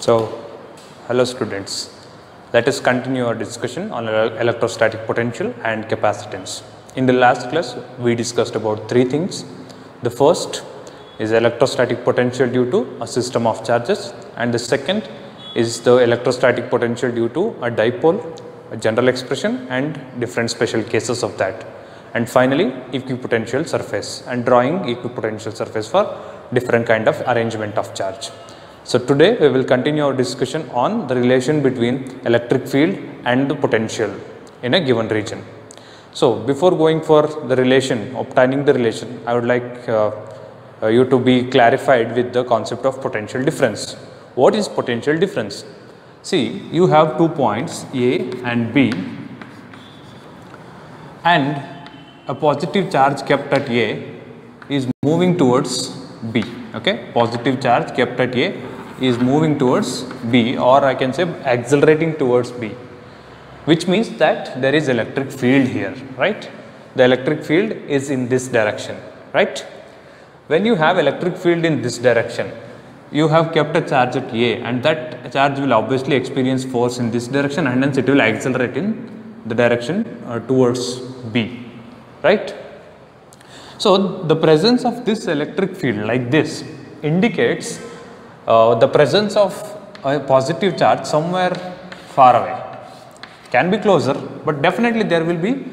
So, hello students, let us continue our discussion on electrostatic potential and capacitance. In the last class, we discussed about three things. The first is electrostatic potential due to a system of charges, and the second is the electrostatic potential due to a dipole, a general expression and different special cases of that. And finally, equipotential surface and drawing equipotential surface for different kind of arrangement of charge. So, today we will continue our discussion on the relation between electric field and the potential in a given region. So, before going for the relation, obtaining the relation, I would like you to be clarified with the concept of potential difference. What is potential difference? See, you have 2 points A and B, and a positive charge kept at A is moving towards B. Okay, positive charge kept at A is moving towards B, or I can say accelerating towards B, which means that there is electric field here, right? The electric field is in this direction, right? When you have electric field in this direction, you have kept a charge at A, and that charge will obviously experience force in this direction, and hence it will accelerate in the direction towards B, right? So, the presence of this electric field like this indicates the presence of a positive charge somewhere far away. Can be closer, but definitely there will be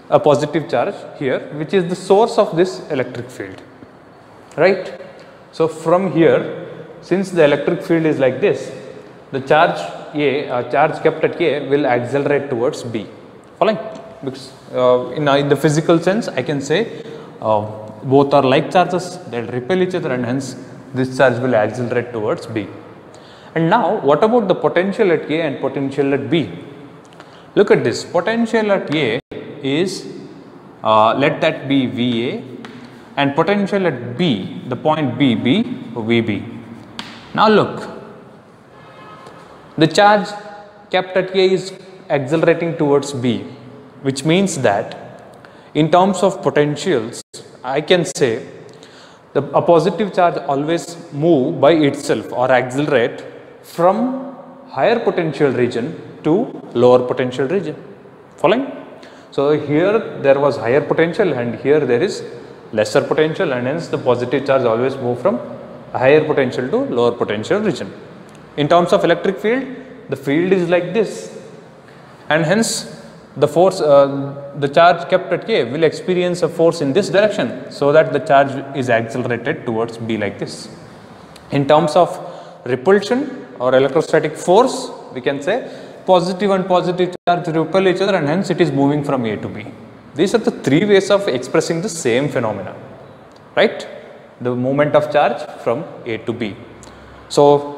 a positive charge here, which is the source of this electric field, right? So, from here, since the electric field is like this, the charge A, charge kept at A will accelerate towards B. Following? Because in the physical sense, I can say both are like charges, they will repel each other, and hence this charge will accelerate towards B. And now, what about the potential at A and potential at B? Look at this, potential at A is, let that be VA, and potential at B, the point B, be VB. Now look, the charge kept at A is accelerating towards B, which means that in terms of potentials, I can say a positive charge always move by itself or accelerate from higher potential region to lower potential region. Following? So, here there was higher potential and here there is lesser potential, and hence the positive charge always move from a higher potential to lower potential region. In terms of electric field, the field is like this, and hence the force, the charge kept at A will experience a force in this direction, so that the charge is accelerated towards B like this. In terms of repulsion or electrostatic force, we can say positive and positive charge repel each other, and hence it is moving from A to B. These are the three ways of expressing the same phenomena, right? The movement of charge from A to B. So,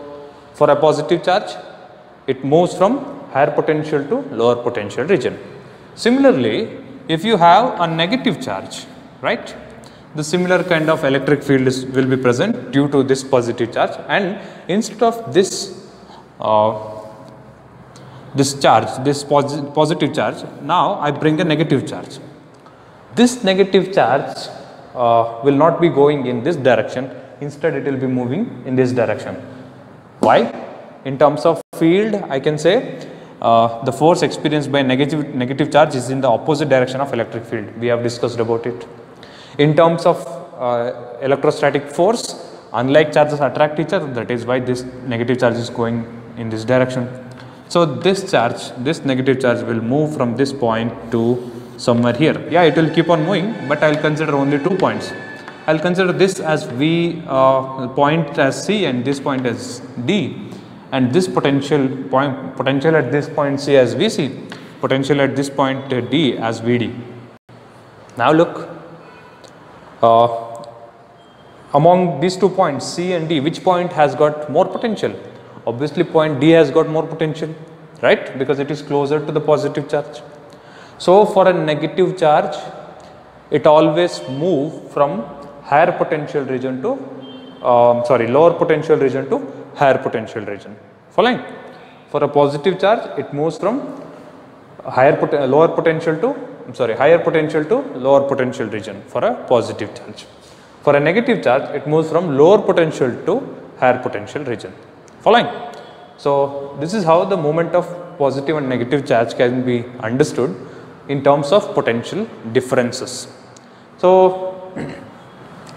for a positive charge, it moves from higher potential to lower potential region. Similarly, if you have a negative charge, right, the similar kind of electric field will be present due to this positive charge, and instead of this positive charge, now I bring a negative charge. This negative charge will not be going in this direction, instead it will be moving in this direction. Why? In terms of field, I can say the force experienced by negative charge is in the opposite direction of electric field. We have discussed about it. In terms of electrostatic force, unlike charges attract each other, that is why this negative charge is going in this direction. So, this charge, this negative charge will move from this point to somewhere here. Yeah, it will keep on moving, but I will consider only 2 points. I will consider this as V point as C and this point as D, and this potential at this point C as VC, potential at this point D as VD. Now look, among these 2 points C and D, which point has got more potential? Obviously point D has got more potential, right, because it is closer to the positive charge. So, for a negative charge, it always move from higher potential region to lower potential region to higher potential region. Following? For a positive charge, it moves from higher potential to lower potential region for a positive charge. For a negative charge, it moves from lower potential to higher potential region. Following? So this is how the movement of positive and negative charge can be understood in terms of potential differences. So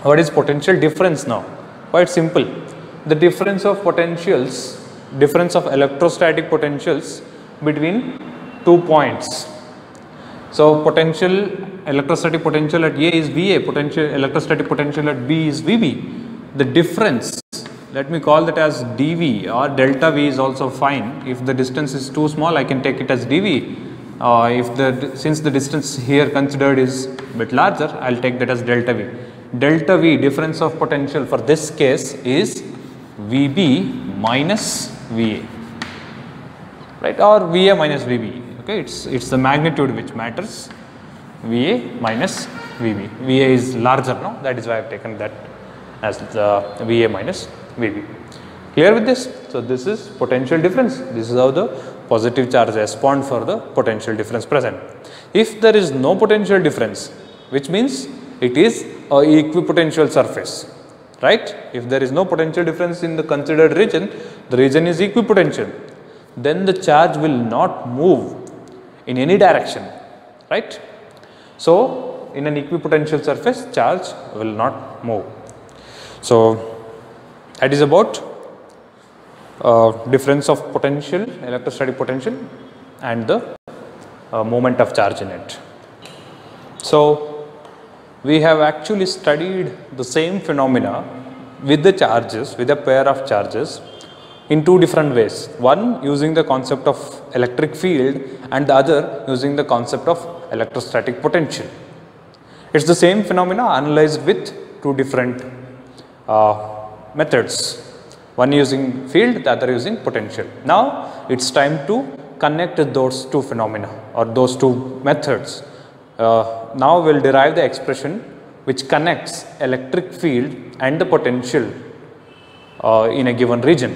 what is potential difference now? Quite simple. The difference of potentials, difference of electrostatic potentials between 2 points. So potential, electrostatic potential at A is VA, potential electrostatic potential at B is VB. The difference, let me call that as dV, or delta V is also fine. If the distance is too small, I can take it as dV. Since the distance here considered is a bit larger, I'll take that as delta V. Delta V, difference of potential for this case, is VB minus VA, right, or VA minus VB. Okay, it's the magnitude which matters. VA minus VB. VA is larger now, that is why I've taken that as the VA minus VB. Clear with this? So this is potential difference. This is how the positive charge responds for the potential difference present. If there is no potential difference, which means it is a equipotential surface, right? If there is no potential difference in the considered region, the region is equipotential, then the charge will not move in any direction, right? So in an equipotential surface, charge will not move. So that is about difference of potential, electrostatic potential, and the moment of charge in it. So we have actually studied the same phenomena with the charges, with a pair of charges, in two different ways. One using the concept of electric field, and the other using the concept of electrostatic potential. It's the same phenomena analyzed with two different methods. One using field, the other using potential. Now it's time to connect those two phenomena or those two methods. Now we'll derive the expression which connects electric field and the potential in a given region.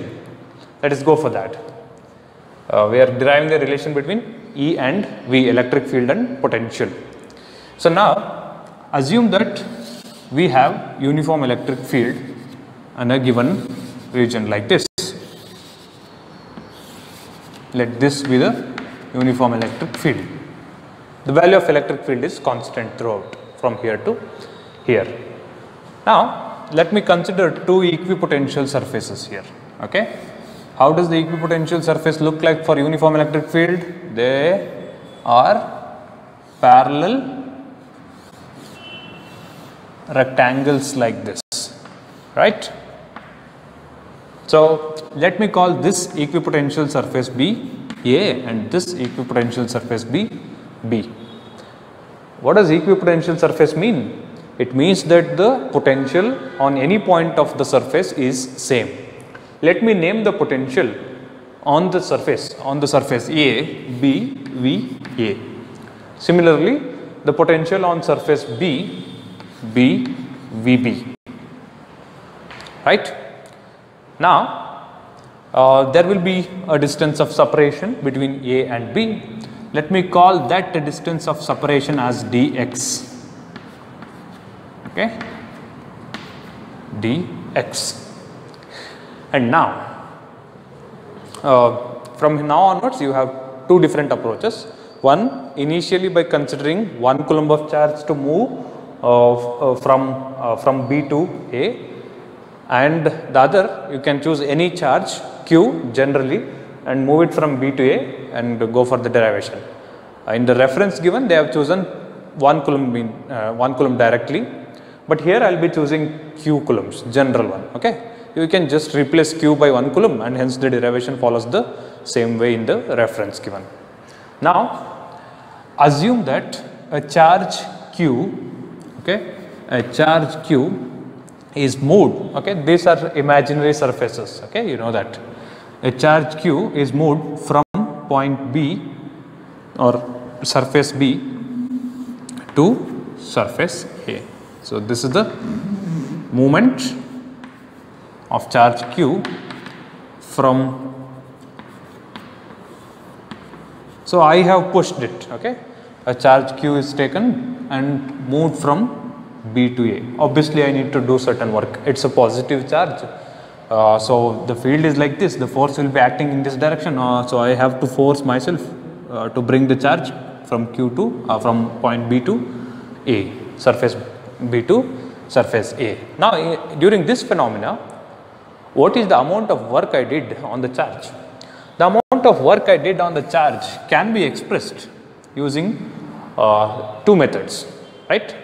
Let us go for that. We are deriving the relation between E and V, electric field and potential. So now assume that we have uniform electric field in a given region like this. Let this be the uniform electric field. The value of electric field is constant throughout from here to here. Now let me consider two equipotential surfaces here. Okay. How does the equipotential surface look like for uniform electric field? They are parallel rectangles like this, right? So let me call this equipotential surface B A and this equipotential surface B B. What does equipotential surface mean? It means that the potential on any point of the surface is same. Let me name the potential on the surface A, B, V, A. Similarly, the potential on surface B, B, V, B. Right? Now, there will be a distance of separation between A and B. Let me call that the distance of separation as dx. Okay? dx. And now, from now onwards, you have two different approaches. One, initially by considering 1 coulomb of charge to move from B to A, and the other, you can choose any charge Q generally and move it from B to A and go for the derivation. In the reference given, they have chosen 1 coulomb directly, but here I will be choosing Q coulombs, general one. Okay. You can just replace Q by 1 coulomb and hence the derivation follows the same way in the reference given. Now assume that a charge Q, okay, a charge Q is moved, okay, these are imaginary surfaces, okay, you know that. A charge Q is moved from point B or surface B to surface A. So this is the movement of charge Q from, so I have pushed it, okay, a charge Q is taken and moved from B to A. Obviously I need to do certain work, it is a positive charge, So the field is like this, the force will be acting in this direction. So I have to force myself to bring the charge from Q to from point B to A, surface B to surface A. Now during this phenomena, what is the amount of work I did on the charge? The amount of work I did on the charge can be expressed using two methods, right?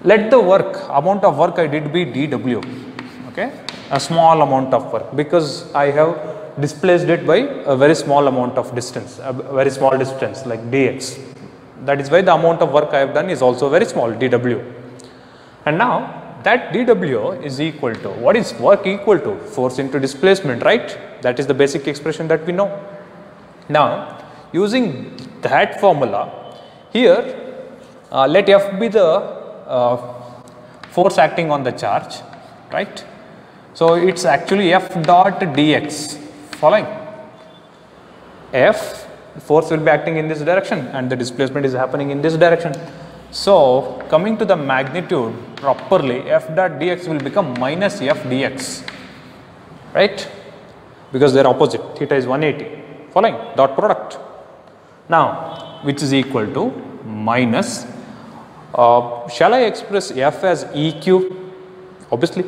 Let the amount of work I did be dW, okay, a small amount of work, because I have displaced it by a very small amount of distance, a very small distance like dx. That is why the amount of work I have done is also very small, dW. And now that dW is equal to, what is work equal to? Force into displacement, right? That is the basic expression that we know. Now using that formula, here let F be the force acting on the charge, right? So it's actually F dot dx. Following, F, force will be acting in this direction and the displacement is happening in this direction. So coming to the magnitude properly, F dot dx will become minus F dx, right? Because they are opposite, theta is 180. Following, dot product. Now which is equal to minus, shall I express F as EQ? Obviously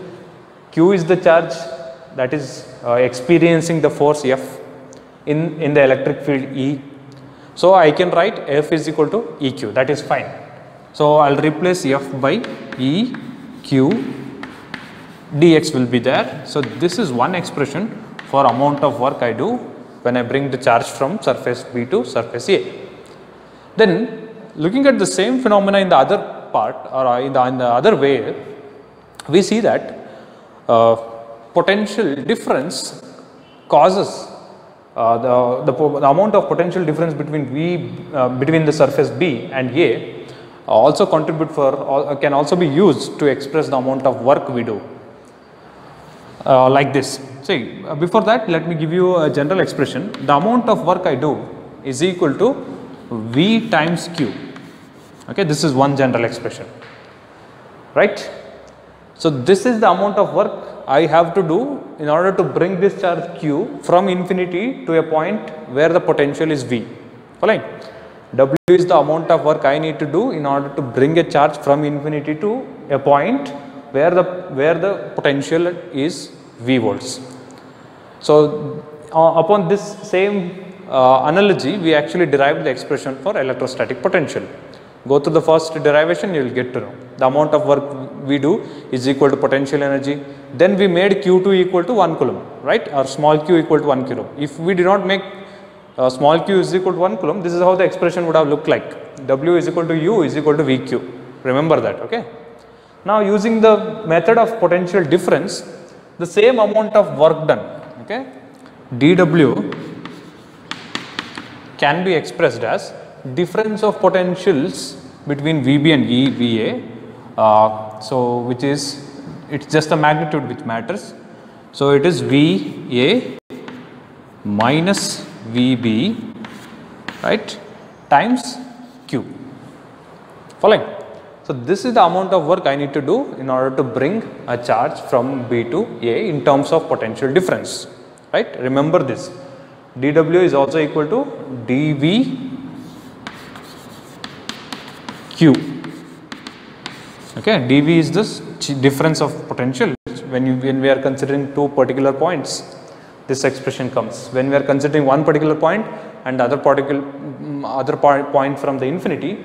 Q is the charge that is experiencing the force F in the electric field E. So I can write F is equal to EQ, that is fine. So I'll replace F by EQ, dx will be there. So this is one expression for amount of work I do when I bring the charge from surface B to surface A. Then looking at the same phenomena in the other part, or in the other way, we see that potential difference causes the amount of potential difference between the surface B and A also contribute for, can also be used to express the amount of work we do, like this. See, before that let me give you a general expression. The amount of work I do is equal to V times Q. Okay, this is one general expression, right? So this is the amount of work I have to do in order to bring this charge Q from infinity to a point where the potential is V. Following, W is the amount of work I need to do in order to bring a charge from infinity to a point where the potential is V volts. So upon this same analogy, we actually derived the expression for electrostatic potential. Go through the first derivation, you will get to know. The amount of work we do is equal to potential energy. Then we made Q2 equal to 1 coulomb, right? Or small q equal to 1 coulomb. If we did not make small q is equal to 1 coulomb, this is how the expression would have looked like. W is equal to U is equal to VQ. Remember that, okay? Now using the method of potential difference, the same amount of work done, okay, dW can be expressed as difference of potentials between VB and VA. So which is, it's just the magnitude which matters. So it is VA minus VB, right, times Q. Following. So this is the amount of work I need to do in order to bring a charge from B to A in terms of potential difference, right? Remember this. dW is also equal to dV Q. Okay, dV is this difference of potential. When we are considering two particular points, this expression comes. When we are considering one particular point and other point from the infinity,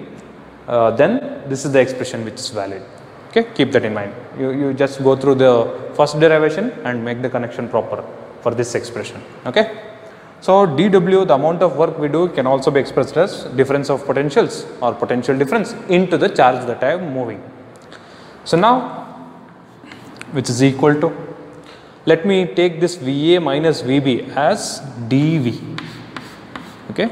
then this is the expression which is valid. Okay, keep that in mind. You just go through the first derivation and make the connection proper for this expression. Okay. So dW, the amount of work we do, can also be expressed as difference of potentials or potential difference into the charge that I am moving. So now, which is equal to, let me take this VA minus VB as dV, okay,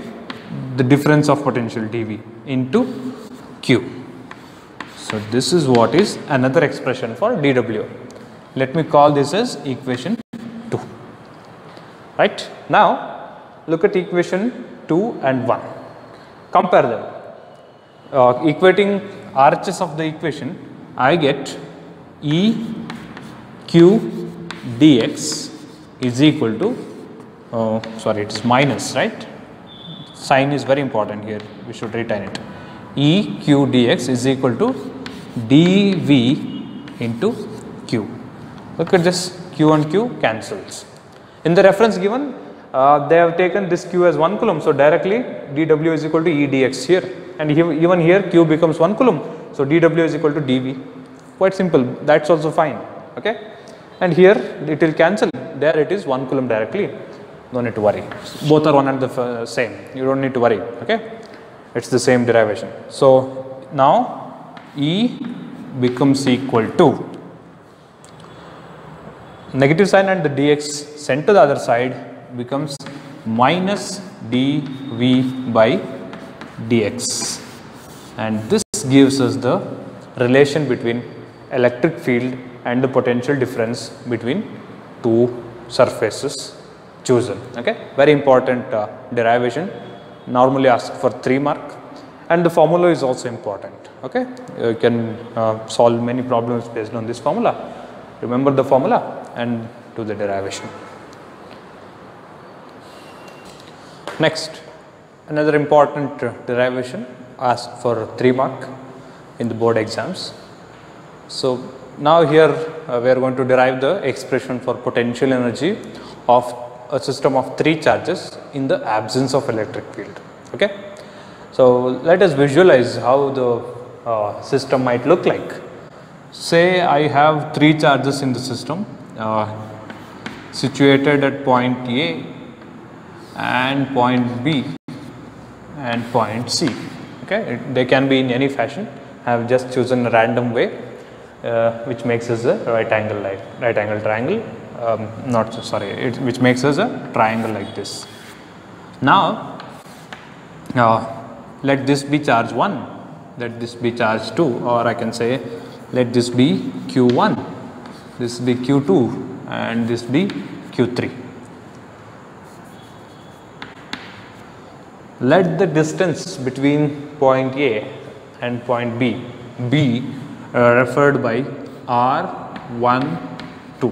the difference of potential dV into Q. So this is what is another expression for dW. Let me call this as equation 2, right? Now look at equation 2 and 1, compare them. Equating RHS of the equation, I get E Q dx is equal to, sorry, it is minus, right? Sign is very important here, we should retain it. Eq dx is equal to dv into q. Look at this, q and q cancels. In the reference given, they have taken this q as 1 coulomb, so directly dw is equal to E dx here, and even here q becomes 1 coulomb, so dw is equal to dv. Quite simple, that's also fine, okay? And here it will cancel, there it is 1 coulomb directly, no need to worry, both are one and the same, you don't need to worry, okay? It's the same derivation. So now E becomes equal to negative sign and the dx sent to the other side becomes minus dv by dx, and this gives us the relation between electric field and the potential difference between two surfaces chosen. Okay, very important derivation, normally asked for 3 mark, and the formula is also important. Okay, you can solve many problems based on this formula. Remember the formula and do the derivation. Next, another important derivation asked for 3 mark in the board exams. So now here we are going to derive the expression for potential energy of a system of 3 charges in the absence of electric field. Okay, so let us visualize how the system might look like. Say I have 3 charges in the system situated at point A and point B and point C. Okay, they can be in any fashion. I have just chosen a random way which makes us a right angle triangle, which makes us a triangle like this. Now let this be charge 1, let this be charge 2, or I can say let this be Q1, this be Q2 and this be Q3. Let the distance between point A and point B be referred by R1, 2.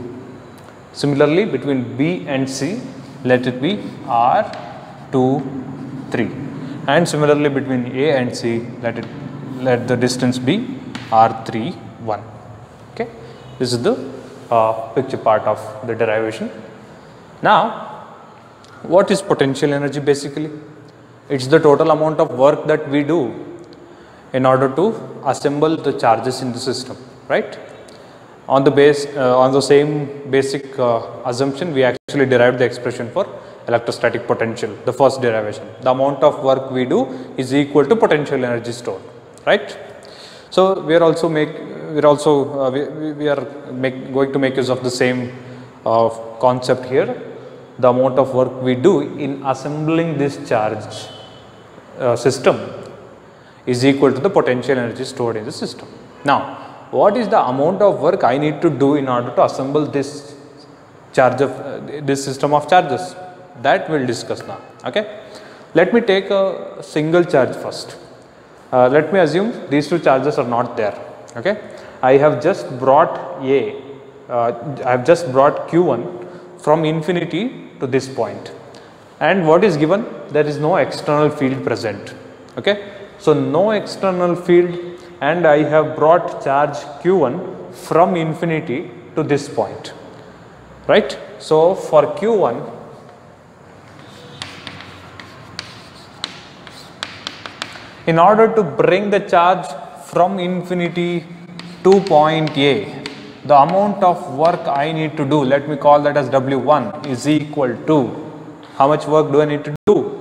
Similarly, between B and C, let it be R2, 3. And similarly, between A and C, let the distance be R3, 1. Okay, this is the picture part of the derivation. Now, what is potential energy basically? It's the total amount of work that we do in order to assemble the charges in the system, right? On the same basic assumption, we actually derived the expression for electrostatic potential, the first derivation. The amount of work we do is equal to potential energy stored, right? So we are also going to make use of the same concept here. The amount of work we do in assembling this charge system is equal to the potential energy stored in the system. Now, what is the amount of work I need to do in order to assemble this this system of charges? That we'll discuss now. Okay, let me take a single charge first. Let me assume these 2 charges are not there. Okay, I have just brought Q1 from infinity to this point, and what is given? There is no external field present. Okay, so no external field, and I have brought charge Q1 from infinity to this point, right? So for Q1, in order to bring the charge from infinity to point A, the amount of work I need to do, let me call that as W1, is equal to, how much work do I need to do?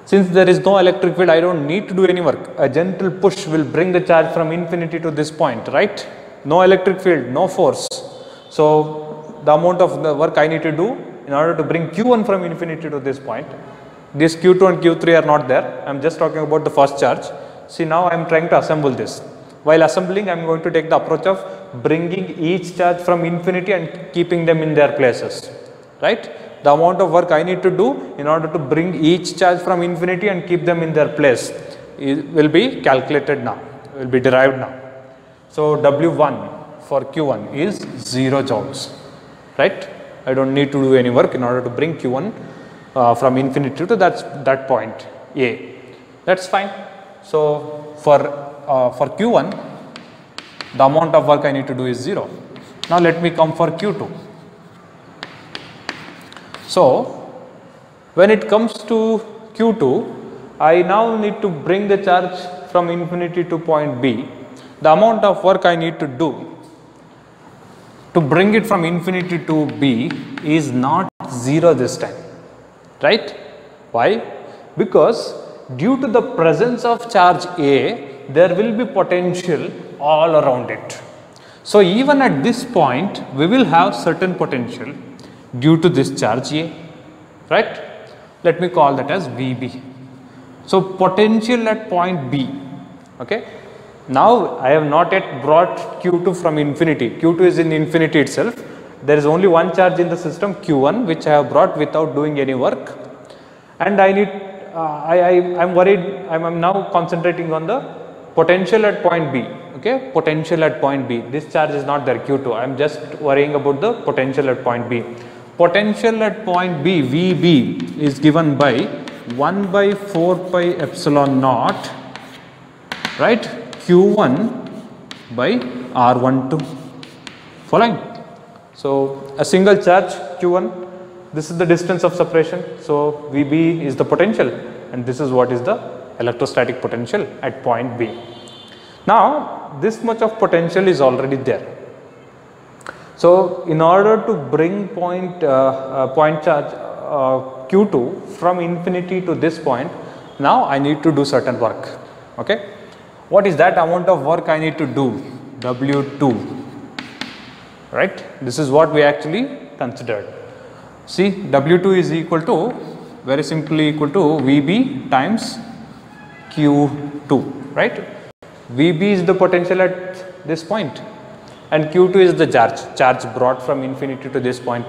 Since there is no electric field, I don't need to do any work. A gentle push will bring the charge from infinity to this point, right? No electric field, no force. So the amount of the work I need to do in order to bring Q1 from infinity to this point, this Q2 and Q3 are not there. I am just talking about the first charge. See, now I am trying to assemble this. While assembling, I am going to take the approach of bringing each charge from infinity and keeping them in their places, right? The amount of work I need to do in order to bring each charge from infinity and keep them in their place will be calculated now, will be derived now. So W1 for Q1 is 0 joules, right? I don't need to do any work in order to bring Q1 from infinity to that point A. That's fine. So for Q1, the amount of work I need to do is 0. Now let me come for Q2. So when it comes to Q2, I now need to bring the charge from infinity to point B. The amount of work I need to do to bring it from infinity to B is not 0 this time, right? Why? Because due to the presence of charge A, there will be potential all around it. So even at this point, we will have certain potential due to this charge A, right? Let me call that as VB. So potential at point B, okay? Now I have not yet brought Q2 from infinity. Q2 is in infinity itself. There is only one charge in the system, Q1, which I have brought without doing any work. And I need, I'm worried, I'm now concentrating on the potential at point B, okay? Potential at point B. This charge is not there, Q2. I'm just worrying about the potential at point B. Potential at point B, VB, is given by 1 by 4 pi epsilon naught, right? Q1 by R12. Following? So a single charge Q1, this is the distance of separation. So VB is the potential, and this is what is the electrostatic potential at point B. Now this much of potential is already there. So in order to bring point charge Q2 from infinity to this point, now I need to do certain work, okay? What is that amount of work I need to do? W2, right? This is what we actually considered. See, W2 is equal to, very simply equal to VB times Q2, right? VB is the potential at this point, and Q2 is the charge brought from infinity to this point.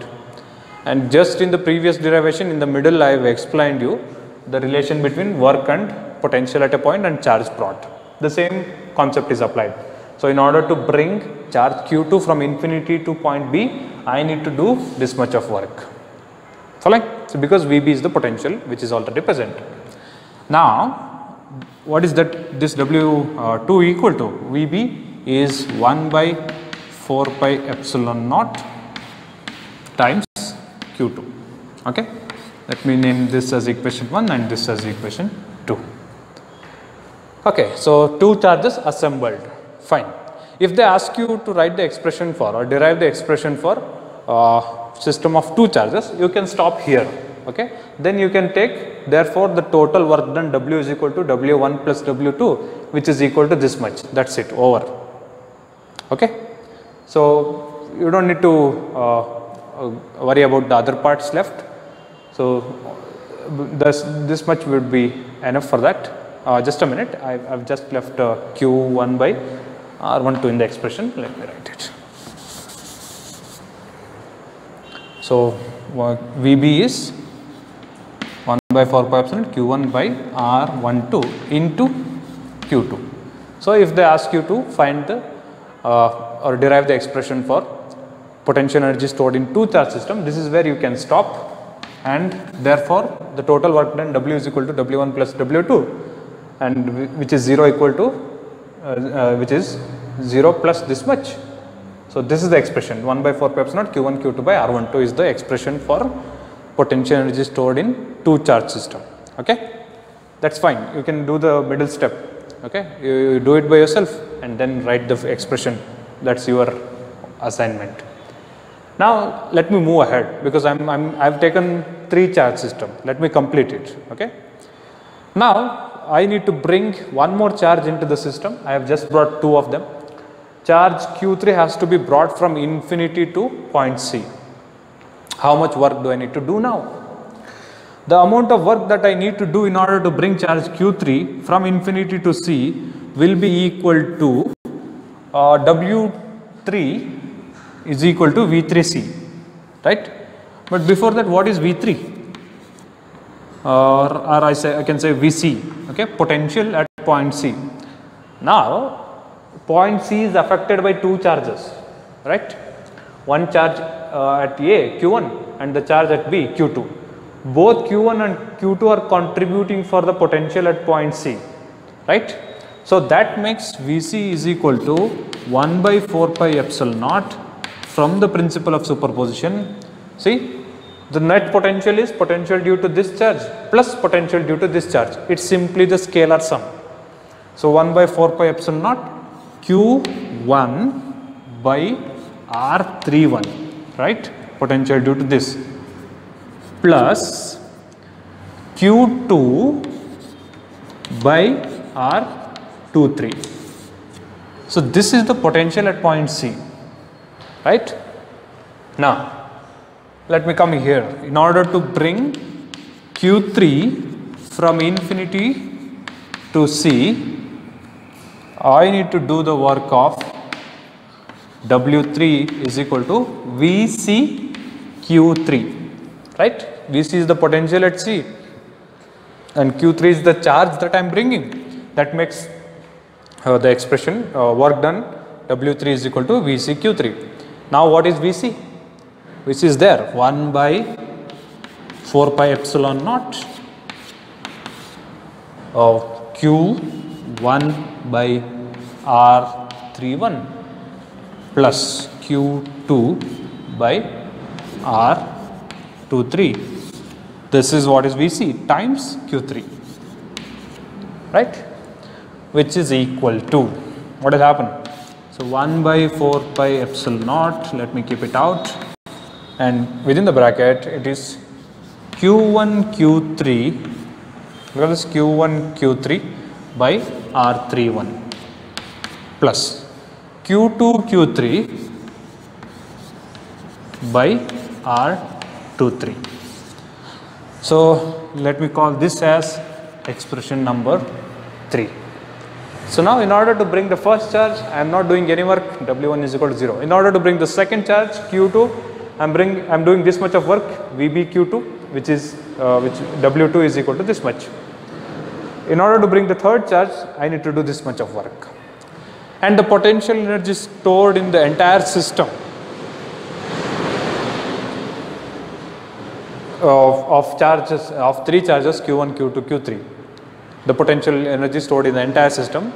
And just in the previous derivation, in the middle, I have explained you the relation between work and potential at a point and charge brought. The same concept is applied. So in order to bring charge Q2 from infinity to point B, I need to do this much of work. Following? So because VB is the potential which is already present. Now, what is that? This W2 equal to? VB is 1 by 4 pi epsilon naught times Q2. Okay. Let me name this as equation 1 and this as equation 2. Okay, so two charges assembled, fine. If they ask you to write the expression for or derive the expression for system of two charges, you can stop here, okay. Then you can take, therefore the total work done W is equal to W1 plus W2, which is equal to this much, that's it, over, okay. So you don't need to worry about the other parts left. So this much would be enough for that. Just a minute, I've just left Q1 by R12 in the expression. Let me write it. So VB is 1 by 4 pi epsilon Q1 by R12 into Q2. So if they ask you to find the or derive the expression for potential energy stored in two charge system, this is where you can stop, and therefore the total work done W is equal to W1 plus W2, and which is 0 equal to which is 0 plus this much. So this is the expression 1 by 4 pi epsilon naught Q1 Q2 by R12 is the expression for potential energy stored in two charge system, okay. That's fine, you can do the middle step, okay. You do it by yourself and then write the expression. That's your assignment. Now let me move ahead, because I've taken three charge system. Let me complete it, okay. Now I need to bring one more charge into the system. I have just brought two of them. Charge Q3 has to be brought from infinity to point C. How much work do I need to do now? The amount of work that I need to do in order to bring charge Q3 from infinity to C will be equal to W3 is equal to V3C, right? But before that, what is V3? Or I can say VC, okay, potential at point C. Now, point C is affected by two charges. right? One charge at A, Q1, and the charge at B, Q2. Both Q1 and Q2 are contributing for the potential at point C, right? So that makes Vc is equal to 1 by 4 pi epsilon naught from the principle of superposition. See, the net potential is potential due to this charge plus potential due to this charge. It's simply the scalar sum. So 1 by 4 pi epsilon naught Q1 by R31, right? Potential due to this plus Q2 by R23. So this is the potential at point C, right? Now let me come here. In order to bring Q3 from infinity to C, I need to do the work of W3 is equal to Vc Q3, right? Vc is the potential at C and Q3 is the charge that I am bringing. That makes the expression work done W3 is equal to Vc Q3. Now what is Vc? Which is there 1 by 4 pi epsilon naught of Q1 by R31 plus Q2 by R23. This is what is Vc times Q3, right? Which is equal to, what will happen? So 1 by 4 pi epsilon naught, let me keep it out, and within the bracket it is Q1 Q3, because Q1 Q3 by R31 plus Q2 Q3 by R23. So let me call this as expression number 3. So now in order to bring the first charge, I am not doing any work, W1 is equal to 0. In order to bring the second charge, Q2, I am doing this much of work, VB Q2, which W2 is equal to this much. In order to bring the third charge, I need to do this much of work. And the potential energy stored in the entire system of charges, of 3 charges, Q1, Q2, Q3. The potential energy stored in the entire system,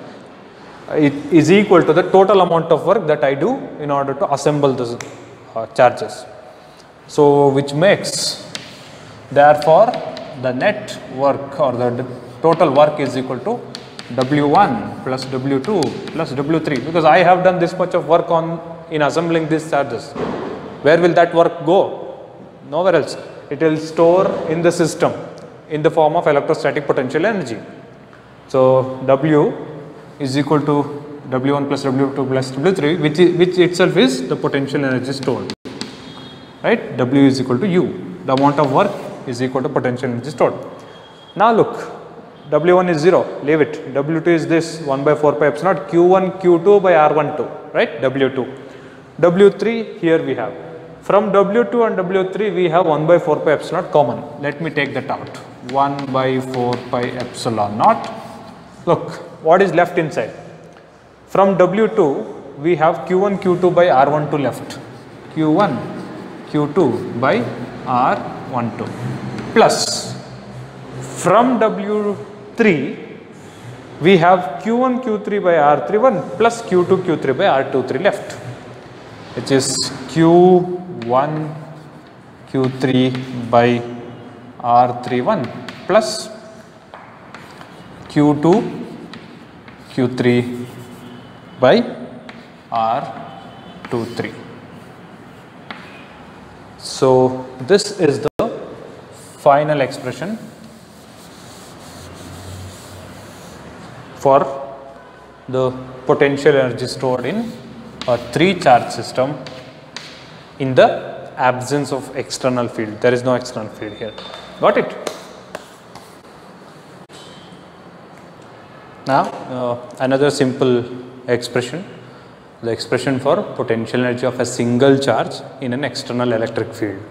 it is equal to the total amount of work that I do in order to assemble the charges. So which makes, therefore the net work or the total work is equal to W1 plus W2 plus W3, because I have done this much of work in assembling these charges. Where will that work go? Nowhere else. It will store in the system in the form of electrostatic potential energy. So W is equal to W1 plus W2 plus W3, which itself is the potential energy stored, right? W is equal to U. The amount of work is equal to potential energy stored. Now look, W1 is 0, leave it. W2 is this 1 by 4 pi epsilon naught Q1 Q2 by R12, right? W2. W3 here we have. From W2 and W3 we have 1 by 4 pi epsilon naught common. Let me take that out. 1 by 4 pi epsilon naught. Look, what is left inside? From W2 we have Q1 Q2 by R12 left. Q1 Q2 by R12 plus from W3 we have Q1 Q3 by R31 plus Q2 Q3 by R23 left, which is Q1 Q3 by R31 plus Q2 Q3 by R23. So this is the final expression for the potential energy stored in a 3 charge system in the absence of external field. There is no external field here. Got it? Now another simple expression, the expression for potential energy of a single charge in an external electric field.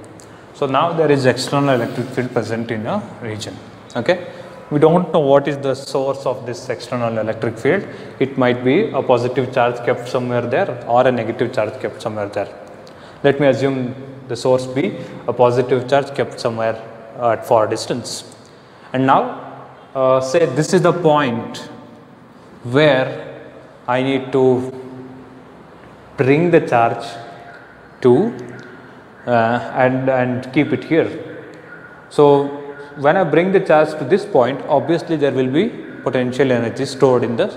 So now there is external electric field present in a region. Okay. We don't know what is the source of this external electric field. It might be a positive charge kept somewhere there or a negative charge kept somewhere there. Let me assume the source be a positive charge kept somewhere at far distance. And now say this is the point where I need to bring the charge to and keep it here. So when I bring the charge to this point, obviously there will be potential energy stored in the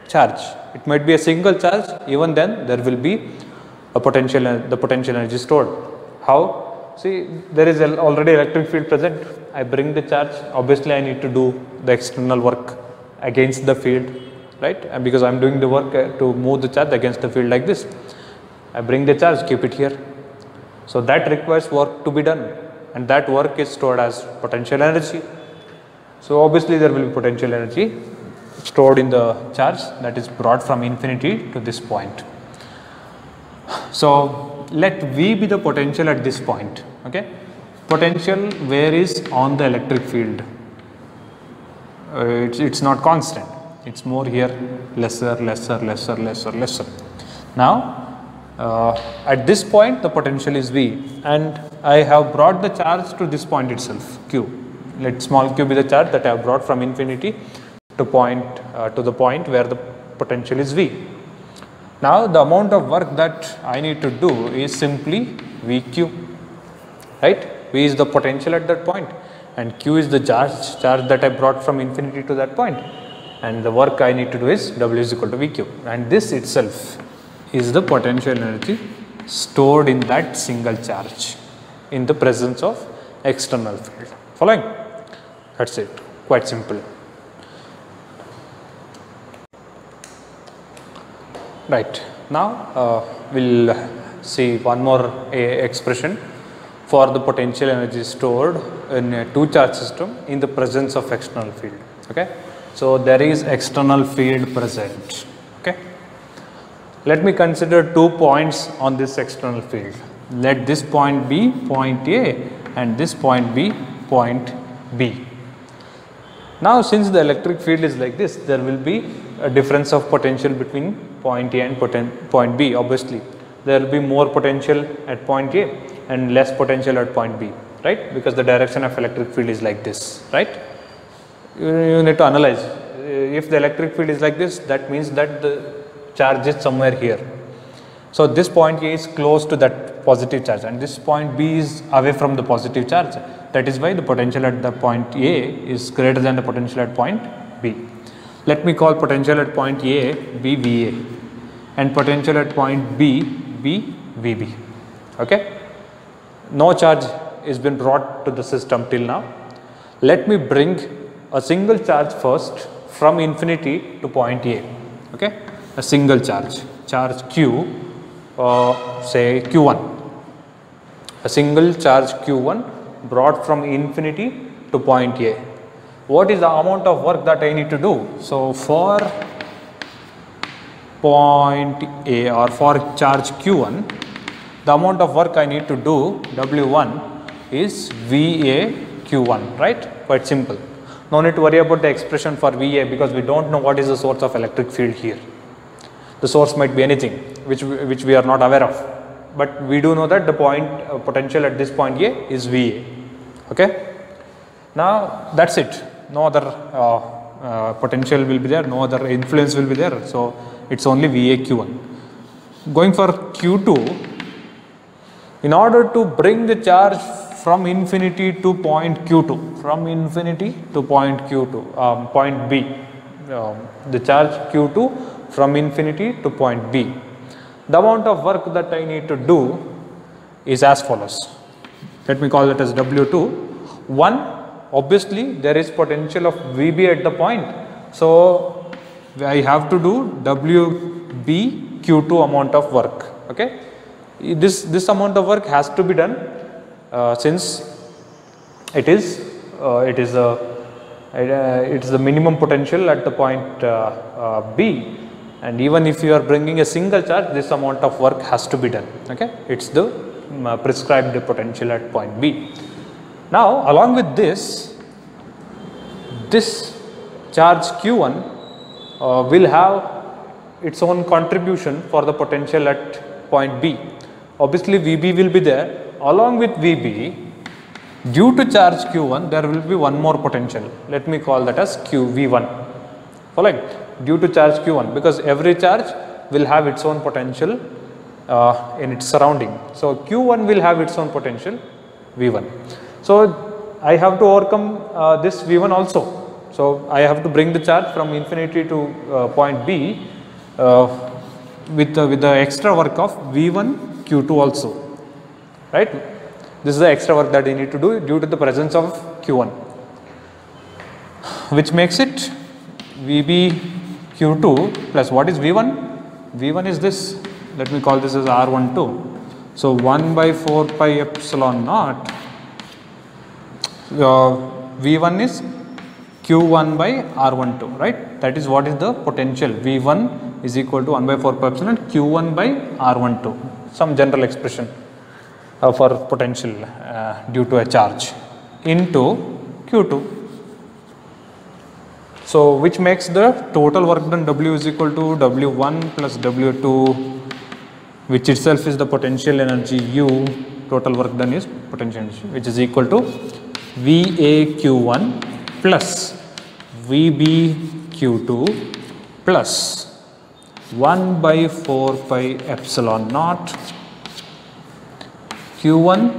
charge. It might be a single charge, even then there will be a the potential energy stored. How? See, there is already electric field present. I bring the charge, obviously I need to do the external work against the field, right? And because I am doing the work to move the charge against the field like this. I bring the charge, keep it here. So that requires work to be done, and that work is stored as potential energy. So obviously there will be potential energy stored in the charge that is brought from infinity to this point. So let V be the potential at this point. Okay, potential where is on the electric field. It's not constant. It's more here, lesser. Now at this point the potential is V, and I have brought the charge to this point itself, Q. Let small q be the charge that I have brought from infinity to the point where the potential is V. Now the amount of work that I need to do is simply VQ, right? V is the potential at that point and Q is the charge that I brought from infinity to that point, and the work I need to do is W is equal to VQ, and this itself is the potential energy stored in that single charge in the presence of external field. Following? That's it. Quite simple. Right. Now we'll see one more expression for the potential energy stored in a two charge system in the presence of external field. Okay. So there is external field present. Okay. Let me consider 2 points on this external field. Let this point be point A and this point be point B. Now since the electric field is like this, there will be a difference of potential between point A and point B. Obviously there will be more potential at point A and less potential at point B, right? Because the direction of electric field is like this, right? You need to analyze. If the electric field is like this, that means that the charge is somewhere here. So this point A is close to that positive charge and this point B is away from the positive charge. That is why the potential at the point A is greater than the potential at point B. Let me call potential at point A be VA and potential at point B be VB. Okay. No charge has been brought to the system till now. Let me bring a single charge first from infinity to point A. Okay. A single charge Q, say Q1, a single charge Q1 brought from infinity to point A. What is the amount of work that I need to do? So for point A or for charge Q1, the amount of work I need to do, W1, is VA Q1, right? Quite simple. No need to worry about the expression for VA because we don't know what is the source of electric field here. The source might be anything which we are not aware of, but we do know that the point potential at this point A is VA. Okay. Now that's it. No other potential will be there, no other influence will be there. So it's only VA Q1. Going for Q2, in order to bring the charge from infinity to point Q2, from infinity to point Q2, point B, the charge Q2 from infinity to point B. The amount of work that I need to do is as follows. Let me call it as W2. 1, obviously there is potential of VB at the point. So I have to do WB Q2 amount of work. Okay. This amount of work has to be done since it is the minimum potential at the point B. And even if you are bringing a single charge, this amount of work has to be done. Okay, it's the prescribed potential at point B. Now, along with this, this charge Q1 will have its own contribution for the potential at point B. Obviously VB will be there. Along with VB, due to charge Q1 there will be one more potential. Let me call that as QV1. Following? Due to charge Q1, because every charge will have its own potential in its surrounding. So Q1 will have its own potential V1. So I have to overcome this V1 also. So I have to bring the charge from infinity to point B with the extra work of V1 Q2 also, right? This is the extra work that you need to do due to the presence of Q1, which makes it VB Q2 plus what is V1? V1 is this, let me call this as R12. So 1 by 4 pi epsilon naught, V1 is Q1 by R12, right? That is what is the potential. V1 is equal to 1 by 4 pi epsilon Q1 by R12, some general expression for potential due to a charge into Q2. So which makes the total work done W is equal to W1 plus W2, which itself is the potential energy U. Total work done is potential energy, which is equal to VAQ1 plus VBQ2 plus 1 by 4 pi epsilon naught Q1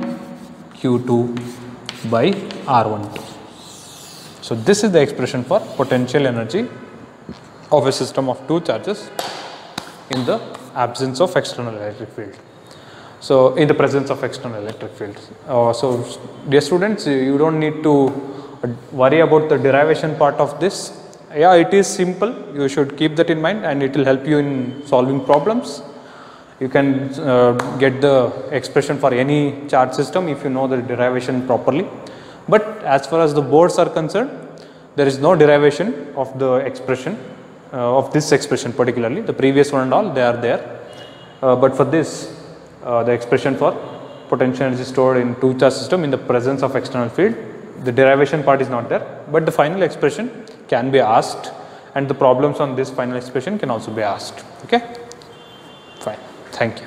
Q2 by R12. So this is the expression for potential energy of a system of two charges in the absence of external electric field. So in the presence of external electric fields. So dear students, you don't need to worry about the derivation part of this. Yeah, it is simple. You should keep that in mind and it will help you in solving problems. You can get the expression for any charge system if you know the derivation properly. But as far as the boards are concerned, there is no derivation of the expression, of this expression particularly. The previous one and all, they are there. But for this, the expression for potential energy stored in two charge system in the presence of external field, the derivation part is not there. But the final expression can be asked and the problems on this final expression can also be asked. Okay? Fine. Thank you.